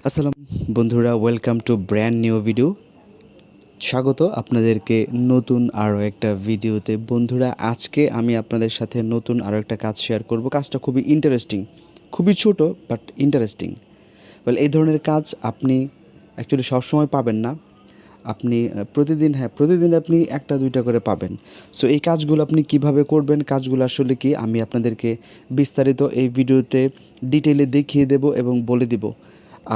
আসসালাম বন্ধুরা, welcome to brand new video. স্বাগত আপনাদেরকে নতুন আরও একটা ভিডিওতে। বন্ধুরা, আজকে আমি আপনাদের সাথে নতুন আরও একটা কাজ শেয়ার করব। কাজটা খুবই ইন্টারেস্টিং, খুবই ছোট বাট ইন্টারেস্টিং। এই ধরনের কাজ আপনি অ্যাকচুয়ালি সবসময় পাবেন না। আপনি প্রতিদিন আপনি একটা দুইটা করে পাবেন। সো এই কাজগুলো আপনি কিভাবে করবেন, কাজগুলো আসলে কি, আমি আপনাদেরকে বিস্তারিত এই ভিডিওতে ডিটেইলে দেখিয়ে দেব এবং বলে দিব।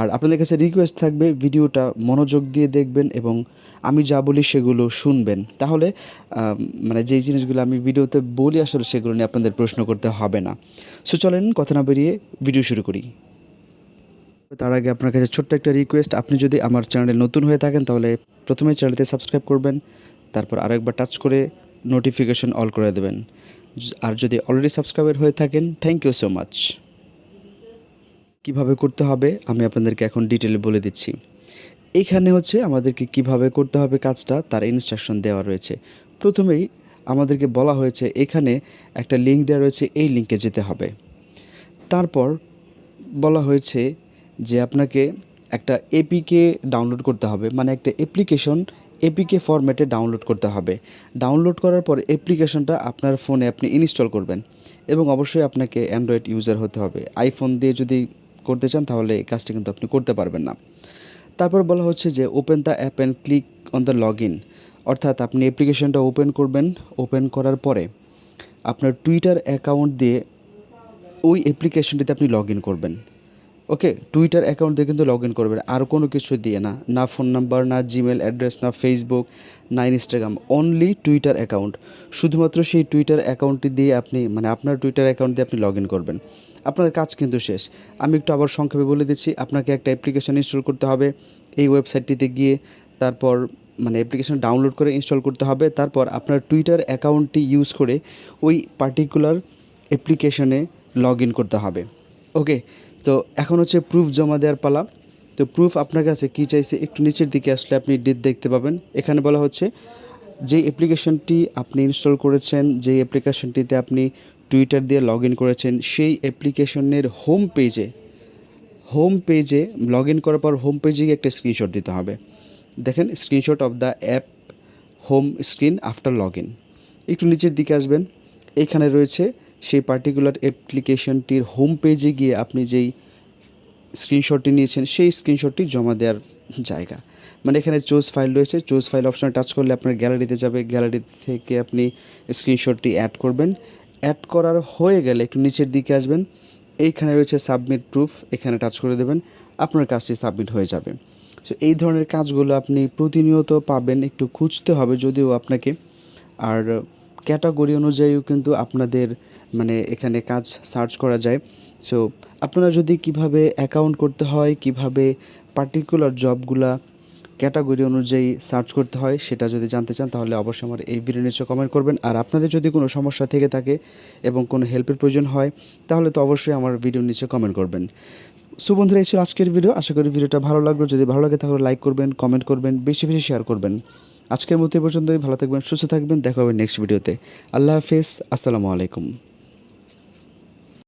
আর আপনাদের কাছে রিকোয়েস্ট থাকবে ভিডিওটা মনোযোগ দিয়ে দেখবেন এবং আমি যা বলি সেগুলো শুনবেন। তাহলে যেই জিনিসগুলো আমি ভিডিওতে বলি আসলে সেগুলো নিয়ে আপনাদের প্রশ্ন করতে হবে না। সো চলেন কথা না বেরিয়ে ভিডিও শুরু করি। তার আগে আপনার কাছে ছোট্ট একটা রিকোয়েস্ট, আপনি যদি আমার চ্যানেলে নতুন হয়ে থাকেন তাহলে প্রথমে চ্যানেলটি সাবস্ক্রাইব করবেন, তারপর আরেকবার টাচ করে নোটিফিকেশন অল করে দেবেন। আর যদি অলরেডি সাবস্ক্রাইবার হয়ে থাকেন, থ্যাংক ইউ সো মাচ। কিভাবে করতে হবে আমি আপনাদেরকে এখন ডিটেলে বলে দিচ্ছি। এইখানে হচ্ছে আমাদেরকে কিভাবে করতে হবে কাজটা, তার ইনস্ট্রাকশন দেওয়া রয়েছে। প্রথমেই আমাদেরকে বলা হয়েছে এখানে একটা লিঙ্ক দেওয়া রয়েছে, এই লিঙ্কে যেতে হবে। তারপর বলা হয়েছে যে আপনাকে একটা এপিকে ডাউনলোড করতে হবে, মানে একটা অ্যাপ্লিকেশন এপিকে ফরম্যাটে ডাউনলোড করতে হবে। ডাউনলোড করার পর অ্যাপ্লিকেশনটা আপনার ফোনে আপনি ইনস্টল করবেন এবং অবশ্যই আপনাকে অ্যান্ড্রয়েড ইউজার হতে হবে। আইফোন দিয়ে যদি করতে চান তাহলে এই কাজটা কিন্তু আপনি করতে পারবেন না। তারপর বলা হচ্ছে যে open the app and click on the log in, অর্থাৎ আপনি অ্যাপ্লিকেশনটা ওপেন করবেন। ওপেন করার পরে আপনার টুইটার অ্যাকাউন্ট দিয়ে ওই অ্যাপ্লিকেশনটিতে আপনি লগ ইন করবেন। ওকে, টুইটার অ্যাকাউন্ট দিয়ে কিন্তু লগ ইন করবেন, আর কোনো কিছু দিয়ে না, না ফোন নাম্বার, না জিমেল অ্যাড্রেস, না ফেসবুক, না ইনস্টাগ্রাম, অনলি টুইটার অ্যাকাউন্ট। শুধুমাত্র সেই টুইটার অ্যাকাউন্টটি দিয়ে আপনি আপনার টুইটার অ্যাকাউন্ট দিয়ে আপনি লগ ইন করবেন। আপনার কাজ কিন্তু শেষ। আমি একটু আবার সংক্ষেপে বলে দিচ্ছি। আপনাকে একটা অ্যাপ্লিকেশন ইনস্টল করতে হবে এই ওয়েবসাইটটিতে গিয়ে, তারপর অ্যাপ্লিকেশন ডাউনলোড করে ইনস্টল করতে হবে। তারপর আপনার টুইটার অ্যাকাউন্টটি ইউজ করে ওই পার্টিকুলার অ্যাপ্লিকেশনে লগ ইন করতে হবে। ওকে, তো এখন হচ্ছে প্রুফ জমা দেওয়ার পালা। তো প্রুফ আপনার কাছে কী চাইছে, একটু নিচের দিকে আসলে আপনি দেখতে পাবেন। এখানে বলা হচ্ছে যে অ্যাপ্লিকেশনটি আপনি ইনস্টল করেছেন, যেই অ্যাপ্লিকেশনটিতে আপনি টুইটার দিয়ে লগ ইন করেছেন, সেই অ্যাপ্লিকেশনের হোম পেজে লগ ইন করার পর হোম পেজে একটা স্ক্রিনশট দিতে হবে। দেখেন, screenshot of the app home screen after log in. একটু নিচের দিকে আসবেন, এইখানে রয়েছে সেই পার্টিকুলার অ্যাপ্লিকেশনটির হোম পেজে গিয়ে আপনি যেই স্ক্রিনশটটি নিয়েছেন সেই স্ক্রিনশটটি জমা দেওয়ার জায়গা। এখানে চুজ ফাইল রয়েছে, চুজ ফাইল অপশনে টাচ করলে আপনার গ্যালারিতে যাবে। গ্যালারি থেকে আপনি স্ক্রিনশটটি অ্যাড করবেন। অ্যাড করার হয়ে গেলে একটু নিচের দিকে আসবেন, এইখানে রয়েছে সাবমিট প্রুফ, এখানে টাচ করে দেবেন, আপনার কাজটি সাবমিট হয়ে যাবে। সো এই ধরনের কাজগুলো আপনি প্রতিনিয়ত পাবেন, একটু খুঁজতে হবে যদিও আপনাকে। আর ক্যাটাগরি অনুযায়ীও কিন্তু আপনাদের এখানে কাজ সার্চ করা যায়। সো আপনারা যদি কিভাবে অ্যাকাউন্ট করতে হয়, কিভাবে পার্টিকুলার জবগুলা ক্যাটাগরি অনুযায়ী সার্চ করতে হয় সেটা যদি জানতে চান তাহলে অবশ্যই আমার এই ভিডিও নিচে কমেন্ট করবেন। আর আপনাদের যদি কোনো সমস্যা থেকে থাকে এবং কোনো হেল্পের প্রয়োজন হয় তাহলে তো অবশ্যই আমার ভিডিওর নিচে কমেন্ট করবেন। সো বন্ধুরা, এই ছিল আজকের ভিডিও। আশা করি ভিডিওটা ভালো লাগলো। যদি ভালো লাগে তাহলে লাইক করবেন, কমেন্ট করবেন, বেশি বেশি শেয়ার করবেন। আজকের মতো এই পর্যন্তই। ভালো থাকবেন, সুস্থ থাকবেন, দেখা হবে নেক্সট ভিডিওতে। আল্লাহ হাফেজ, আসসালামু আলাইকুম।